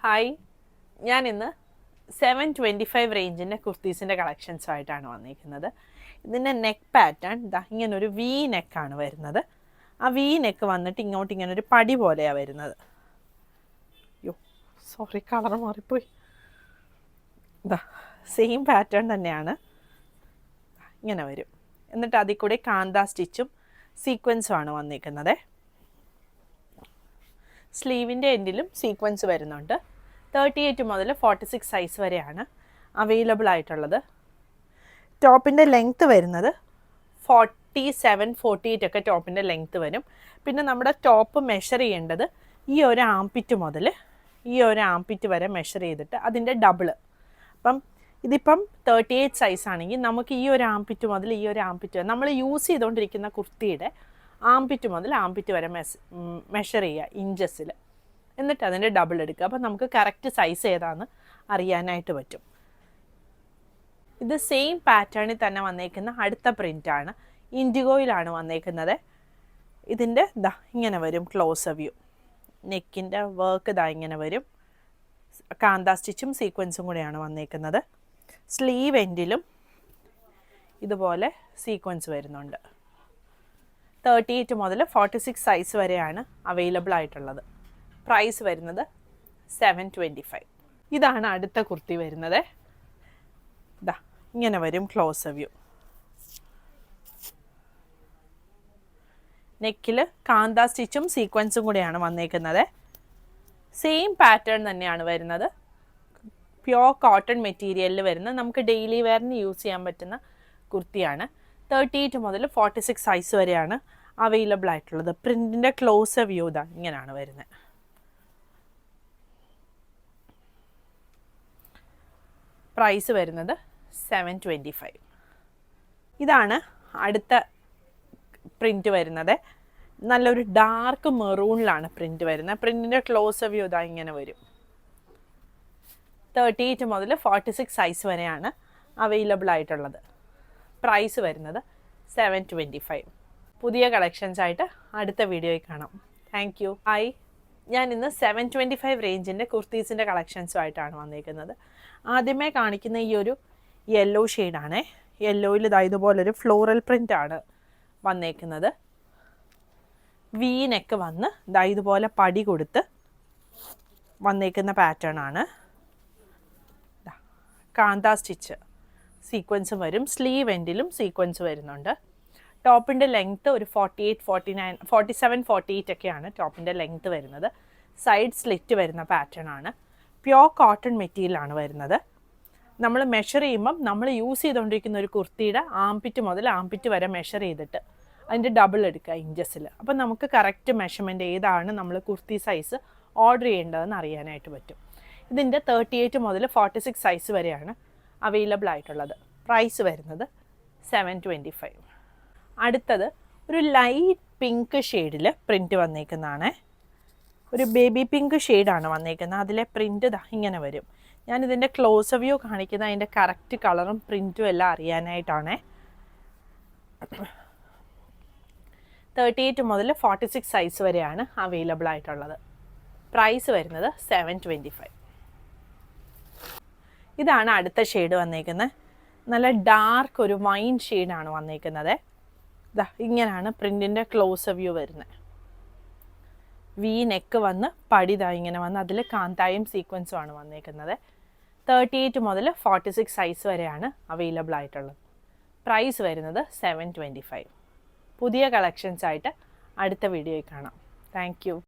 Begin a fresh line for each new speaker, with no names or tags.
Hi, ഞാൻ ഇന്ന് 725 റേഞ്ചിൻ്റെ കുർത്തീസിൻ്റെ കളക്ഷൻസുമായിട്ടാണ് വന്നിരിക്കുന്നത്. ഇതിൻ്റെ നെക്ക് പാറ്റേൺ ഇങ്ങനൊരു വി നെക്കാണ് വരുന്നത്. ആ വി നെക്ക് വന്നിട്ട് ഇങ്ങനൊരു പടി പോലെയാണ് വരുന്നത്. സോറി, കളർ മാറിപ്പോയി. സെയിം പാറ്റേൺ തന്നെയാണ്, ഇങ്ങനെ വരും. എന്നിട്ട് അതിൽ കൂടെ കാന്ത സ്റ്റിച്ചും സീക്വൻസുമാണ് വന്നിരിക്കുന്നത്. സ്ലീവിൻ്റെ എൻഡിലും സീക്വൻസ് വരുന്നുണ്ട്. 38 മുതൽ 46 സൈസ് വരെയാണ് അവൈലബിൾ ആയിട്ടുള്ളത്. ടോപ്പിൻ്റെ ലെങ്ത്ത് വരുന്നത് 47, 48 ഒക്കെ ടോപ്പിൻ്റെ ലെങ്ത്ത് വരും. പിന്നെ നമ്മുടെ ടോപ്പ് മെഷർ ചെയ്യേണ്ടത് ഈ ഒരു ആംപിറ്റ് മുതൽ ഈ ഒരു ആംപിറ്റ് വരെ മെഷർ ചെയ്തിട്ട് അതിൻ്റെ ഡബിള്. അപ്പം ഇതിപ്പം 38 സൈസ് ആണെങ്കിൽ നമുക്ക് ഈ ഒരു ആംപിറ്റ് മുതൽ ഈ ഒരു ആംപിറ്റ് വരെ നമ്മൾ യൂസ് ചെയ്തുകൊണ്ടിരിക്കുന്ന കുർത്തിയുടെ ആംപിറ്റ് മുതൽ ആംപിറ്റ് വരെ മെഷർ ചെയ്യുക ഇഞ്ചസിൽ. എന്നിട്ട് അതിൻ്റെ ഡബിൾ എടുക്കുക. അപ്പോൾ നമുക്ക് കറക്റ്റ് സൈസ് ഏതാണെന്ന് അറിയാനായിട്ട് പറ്റും. ഇത് സെയിം പാറ്റേണിൽ തന്നെ വന്നേക്കുന്ന അടുത്ത പ്രിൻ്റാണ്. ഇൻഡിഗോയിലാണ് വന്നേക്കുന്നത്. ഇതിൻ്റെ ഇങ്ങനെ വരും ക്ലോസ് വ്യൂ. നെക്കിൻ്റെ വർക്ക് ഇങ്ങനെ വരും. കാന്ത സ്റ്റിച്ചും സീക്വൻസും കൂടെയാണ് വന്നേക്കുന്നത്. സ്ലീവ് എൻഡിലും ഇതുപോലെ സീക്വൻസ് വരുന്നുണ്ട്. 38 മുതൽ 46 സൈസ് വരെയാണ് അവൈലബിൾ ആയിട്ടുള്ളത്. പ്രൈസ് വരുന്നത് 725. ഇതാണ് അടുത്ത കുർത്തി വരുന്നത്. ഇങ്ങനെ വരും ക്ലോസ് വ്യൂ. നെക്കിൽ കാന്ത സ്റ്റിച്ചും സീക്വൻസും കൂടെയാണ് വന്നേക്കുന്നത്. സെയിം പാറ്റേൺ തന്നെയാണ് വരുന്നത്. പ്യോർ കോട്ടൺ മെറ്റീരിയലിൽ വരുന്ന നമുക്ക് ഡെയിലി വെയറിന് യൂസ് ചെയ്യാൻ പറ്റുന്ന കുർത്തിയാണ്. 38 മുതൽ 46 സൈസ് വരെയാണ് അവൈലബിൾ ആയിട്ടുള്ളത്. പ്രിൻറ്റിൻ്റെ ക്ലോസ് വ്യൂ ഇങ്ങനെയാണ് വരുന്നത്. പ്രൈസ് വരുന്നത് 725. ഇതാണ് അടുത്ത പ്രിൻറ്റ് വരുന്നത്. നല്ലൊരു ഡാർക്ക് മെറൂണിലാണ് പ്രിൻറ്റ് വരുന്നത്. പ്രിൻറ്റിൻ്റെ ക്ലോസ് വ്യൂ ഇങ്ങനെ വരും. 38 മുതൽ 46 സൈസ് വരെയാണ് അവൈലബിൾ ആയിട്ടുള്ളത്. പ്രൈസ് വരുന്നത് 725. പുതിയ കളക്ഷൻസ് ആയിട്ട് അടുത്ത വീഡിയോയിൽ കാണാം. Thank you. ഹായ്, ഞാൻ ഇന്ന് 725 റേഞ്ചിൻ്റെ കുർത്തീസിൻ്റെ കളക്ഷൻസുമായിട്ടാണ് വന്നിരിക്കുന്നത്. ആദ്യമേ കാണിക്കുന്ന ഈ ഒരു യെല്ലോ ഷെയ്ഡാണ്. യെല്ലോയിൽ ഇതുപോലൊരു ഫ്ലോറൽ പ്രിൻ്റാണ് വന്നേക്കുന്നത്. വി നെക്ക് വന്ന് ഇതുപോലെ പടി കൊടുത്ത് വന്നേക്കുന്ന പാറ്റേൺ ആണ്. കാന്ത സ്റ്റിച്ച് സീക്വൻസും വരും. സ്ലീവ് എൻഡിലും സീക്വൻസ് വരുന്നുണ്ട്. ടോപ്പിൻ്റെ ലെങ്ത്ത് ഒരു 48, 49, 47, 48 ഒക്കെയാണ് ടോപ്പിൻ്റെ ലെങ്ത്ത് വരുന്നത്. സൈഡ് സ്ലിറ്റ് വരുന്ന പാറ്റേൺ ആണ്. പ്യോർ കോട്ടൺ മെറ്റീരിയലാണ് വരുന്നത്. നമ്മൾ മെഷർ ചെയ്യുമ്പം നമ്മൾ യൂസ് ചെയ്തുകൊണ്ടിരിക്കുന്ന ഒരു കുർത്തിയുടെ ആംപിറ്റ് മുതൽ ആംപിറ്റ് വരെ മെഷർ ചെയ്തിട്ട് അതിൻ്റെ ഡബിൾ എടുക്കുക ഇഞ്ചസിൽ. അപ്പം നമുക്ക് കറക്റ്റ് മെഷർമെൻറ്റ് ഏതാണ് നമ്മൾ കുർത്തി സൈസ് ഓർഡർ ചെയ്യേണ്ടതെന്ന് അറിയാനായിട്ട് പറ്റും. ഇതിൻ്റെ 38 മുതൽ 46 സൈസ് വരെയാണ് അവൈലബിൾ ആയിട്ടുള്ളത്. പ്രൈസ് വരുന്നത് 725. അടുത്തത് ഒരു ലൈറ്റ് പിങ്ക് ഷെയ്ഡിൽ പ്രിൻറ്റ് വന്നേക്കുന്നതാണ്. ഒരു ബേബി പിങ്ക് ഷെയ്ഡാണ് വന്നേക്കുന്നത്. അതിലെ പ്രിൻറ്റ് ഇങ്ങനെ വരും. ഞാനിതിൻ്റെ ക്ലോസ് വ്യൂ കാണിക്കുന്നത് അതിൻ്റെ കറക്റ്റ് കളറും പ്രിൻറ്റും എല്ലാം അറിയാനായിട്ടാണ്. 38 മുതൽ 46 സൈസ് വരെയാണ് അവൈലബിൾ ആയിട്ടുള്ളത്. പ്രൈസ് വരുന്നത് 725. ഇതാണ് അടുത്ത ഷെയ്ഡ് വന്നേക്കുന്നത്. നല്ല ഡാർക്ക് ഒരു വൈൻ ഷെയ്ഡാണ് വന്നേക്കുന്നത്. ഇങ്ങനെയാണ് പ്രിൻറ്റിൻ്റെ ക്ലോസ് വ്യൂ വരുന്നത്. വി നെക്ക് വന്ന് പടി ഇങ്ങനെ വന്ന് അതിൽ കാന്തായും സീക്വൻസും ആണ് വന്നേക്കുന്നത്. 38 മുതൽ 46 സൈസ് വരെയാണ് അവൈലബിൾ ആയിട്ടുള്ളത്. പ്രൈസ് വരുന്നത് 725. പുതിയ കളക്ഷൻസ് ആയിട്ട് അടുത്ത വീഡിയോയിൽ കാണാം. Thank you.